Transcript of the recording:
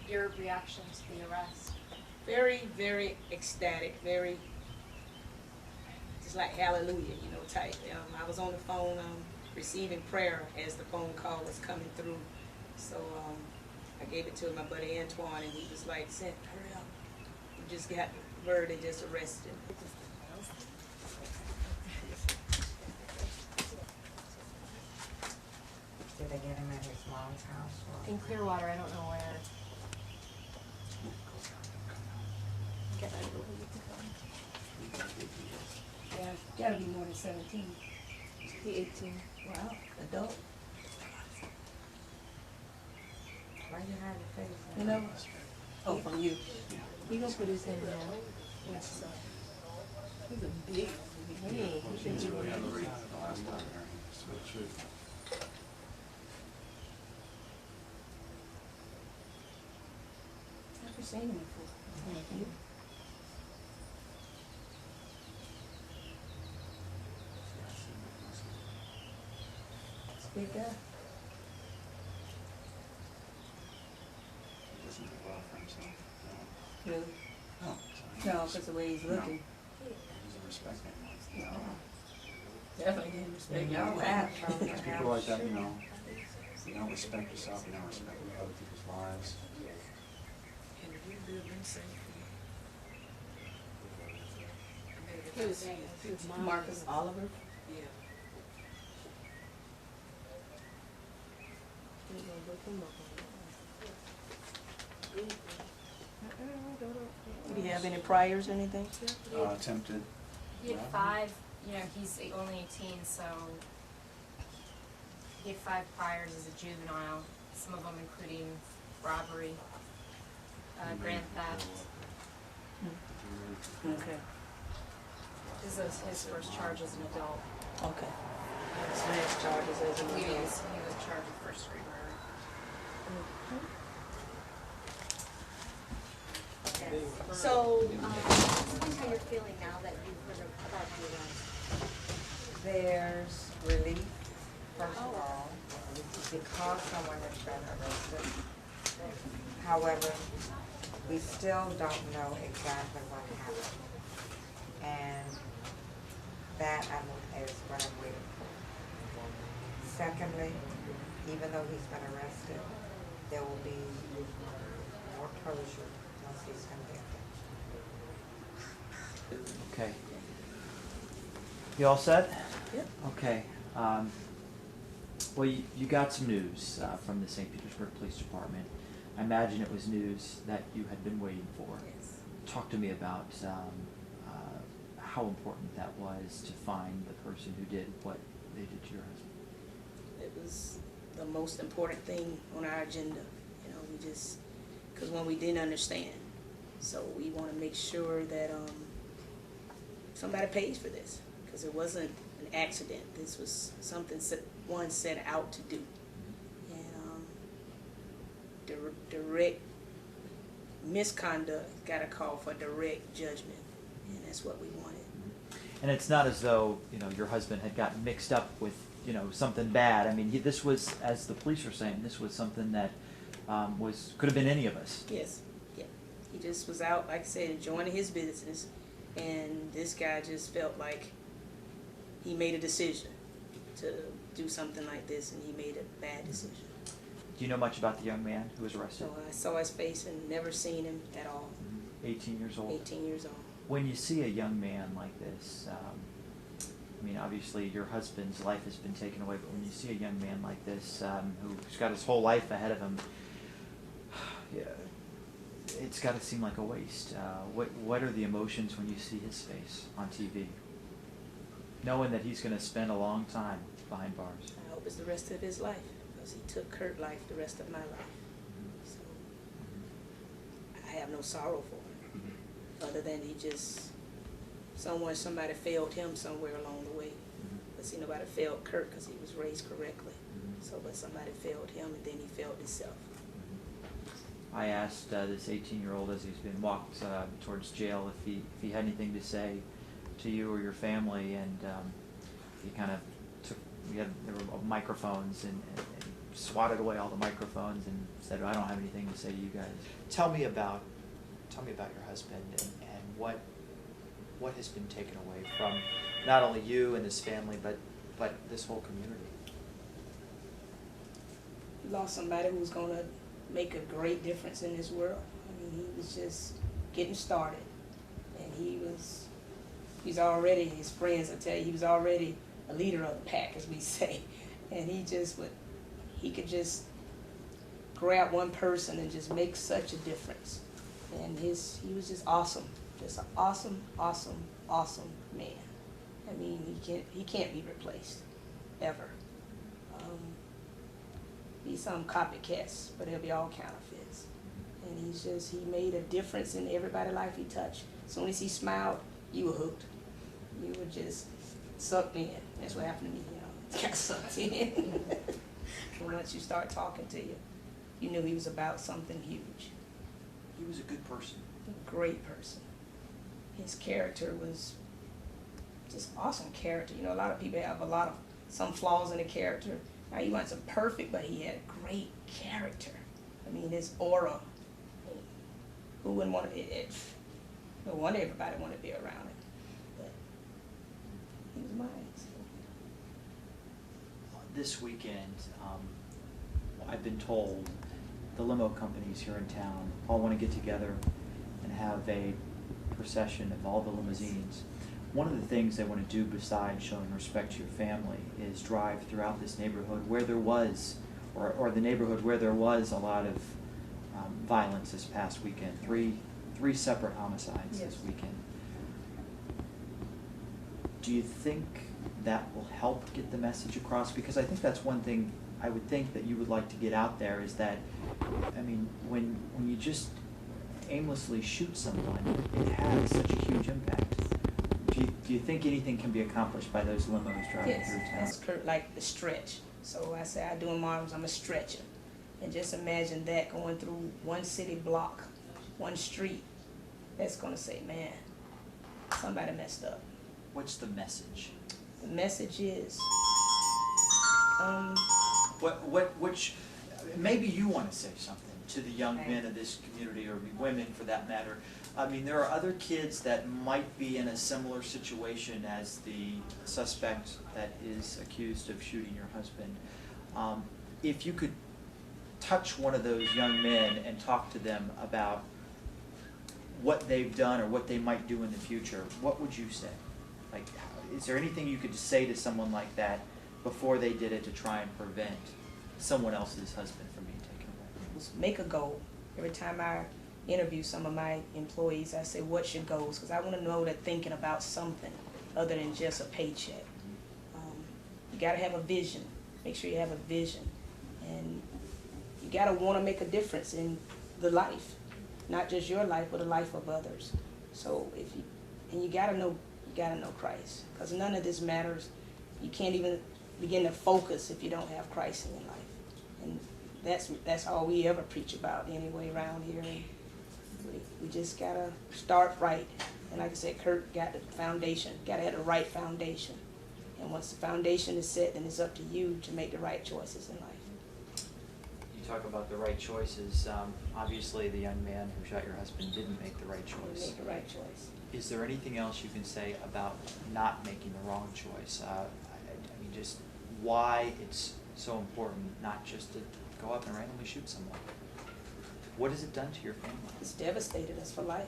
Your reaction to the arrest? Very, very ecstatic, very, just like hallelujah, you know, type. I was on the phone receiving prayer as the phone call was coming through. So I gave it to my buddy Antoine, and he was like, "Sent, hurry up. You just got word and just arrested." Did they get him at his mom's house? Or? In Clearwater, I don't know where. Get out of the way, you can go. Yeah, gotta be more than 17. Be 18. Wow, adult. Why you hide your face? You know? Oh, from you. He gonna put his hand down. Yes. He's a big. Hey, he thinks he's really Never seen him before. Mhm. It's a big guy. Really? No. No, because the way he's looking. He's a respect man. No. Definitely didn't respect Y'all y'all. laugh from Because people like that, you know, you don't respect yourself, you don't respect other people's lives. And if you live in St. He was Marcus Oliver. Yeah. Do you have any priors or anything? Attempted. He had 5, you know, he's only 18, so he had 5 priors as a juvenile, some of them including robbery, grand theft. Okay. This is his first charge as an adult. Okay. Smash charges as an He adult. was charged with first degree murder. So, Tell me how you're feeling now that you've heard about the arrest. There's relief, first of all, because someone has been arrested. However, we still don't know exactly what happened. And that is what I'm waiting for. Secondly, even though he's been arrested, there will be more closure once he's convicted. Okay. You all set? Yep. Okay. Well, you got some news from the St. Petersburg Police Department. I imagine it was news that you had been waiting for. yes. Talk to me about how important that was to find the person who did what they did to your husband. It was the most important thing on our agenda. You know, we just, because when we didn't understand, so we want to make sure that somebody pays for this, because it wasn't an accident. This was something one set out to do, and direct misconduct got a call for direct judgment, and that's what we wanted. And it's not as though, you know, your husband had gotten mixed up with, you know, something bad. I mean, this was, as the police are saying, this was something that could have been any of us. Yes, yeah. He just was out, like I said, enjoying his business, and this guy just felt like he made a decision to do something like this, and he made a bad decision. Do you know much about the young man who was arrested? So I saw his face and never seen him at all. 18 years old. 18 years old. When you see a young man like this, I mean, obviously your husband's life has been taken away, but when you see a young man like this who's got his whole life ahead of him, yeah, it's got to seem like a waste. What are the emotions when you see his face on TV, knowing that he's going to spend a long time behind bars? I hope it's the rest of his life, because he took Kurt life the rest of my life. So I have no sorrow for him, other than he just, somebody failed him somewhere along the way. But see, nobody failed Kurt because he was raised correctly. So, but somebody failed him, and then he failed himself. I asked this 18-year-old as he's been walked towards jail if he had anything to say to you or your family, and he kind of took. There were microphones and swatted away all the microphones and said, I don't have anything to say to you guys. Tell me about your husband and what has been taken away from not only you and this family, but this whole community. He lost somebody who was going to make a great difference in this world. I mean, he was just getting started. And he's already, his friends will tell you, he was already a leader of the pack, as we say. And he could just grab one person and just make such a difference. And he was just awesome. Just an awesome, awesome, awesome man. I mean, he can't be replaced, ever. Be some copycats, but they'll be all counterfeits. And he made a difference in everybody's life he touched. As soon as he smiled, you were hooked. You were just sucked in. That's what happened to me, Got sucked in. Once you start talking to you, you knew he was about something huge. He was a good person. A great person. His character was just awesome character. A lot of people have some flaws in the character. Now, he wasn't perfect, but he had great character. I mean, his aura. Who wouldn't want it? No wonder everybody wanted to be around him. But he was mine. So. This weekend, I've been told the limo companies here in town all want to get together and have a procession of all the limousines. One of the things they want to do besides showing respect to your family is drive throughout this neighborhood where there was, or the neighborhood where there was a lot of violence this past weekend. Three separate homicides this weekend. Do you think that will help get the message across? Because I think that's one thing I would think that you would like to get out there is that, I mean, when you just aimlessly shoot someone, it has such a huge impact. Do you think anything can be accomplished by those limos driving through town? That's like the stretch. So I say I do in Marvins, I'm a stretcher. And just imagine that going through one city block, one street. That's going to say, man, somebody messed up. What's the message? The message is, which maybe you want to say something to the young men of this community, or women for that matter. I mean, there are other kids that might be in a similar situation as the suspect that is accused of shooting your husband. If you could touch one of those young men and talk to them about what they've done or what they might do in the future, what would you say? Like, is there anything you could say to someone like that before they did it to try and prevent someone else's husband from being taken away? Make a goal. Every time I interview some of my employees, I say, what's your goals? Because I want to know they're thinking about something other than just a paycheck. You got to have a vision. Make sure you have a vision. And you got to want to make a difference in the life. Not just your life, but the life of others. So you got to know Christ. Because none of this matters. You can't even begin to focus if you don't have Christ in your life. And that's all we ever preach about anyway around here. We just gotta start right. And like I said, Kurt got the foundation. Gotta have the right foundation. And once the foundation is set, then it's up to you to make the right choices in life. You talk about the right choices. Obviously, the young man who shot your husband didn't make the right choice. Make the right choice. Is there anything else you can say about not making the wrong choice? I mean, just why it's so important not just to go up and randomly shoot someone. What has it done to your family? It's devastated us for life.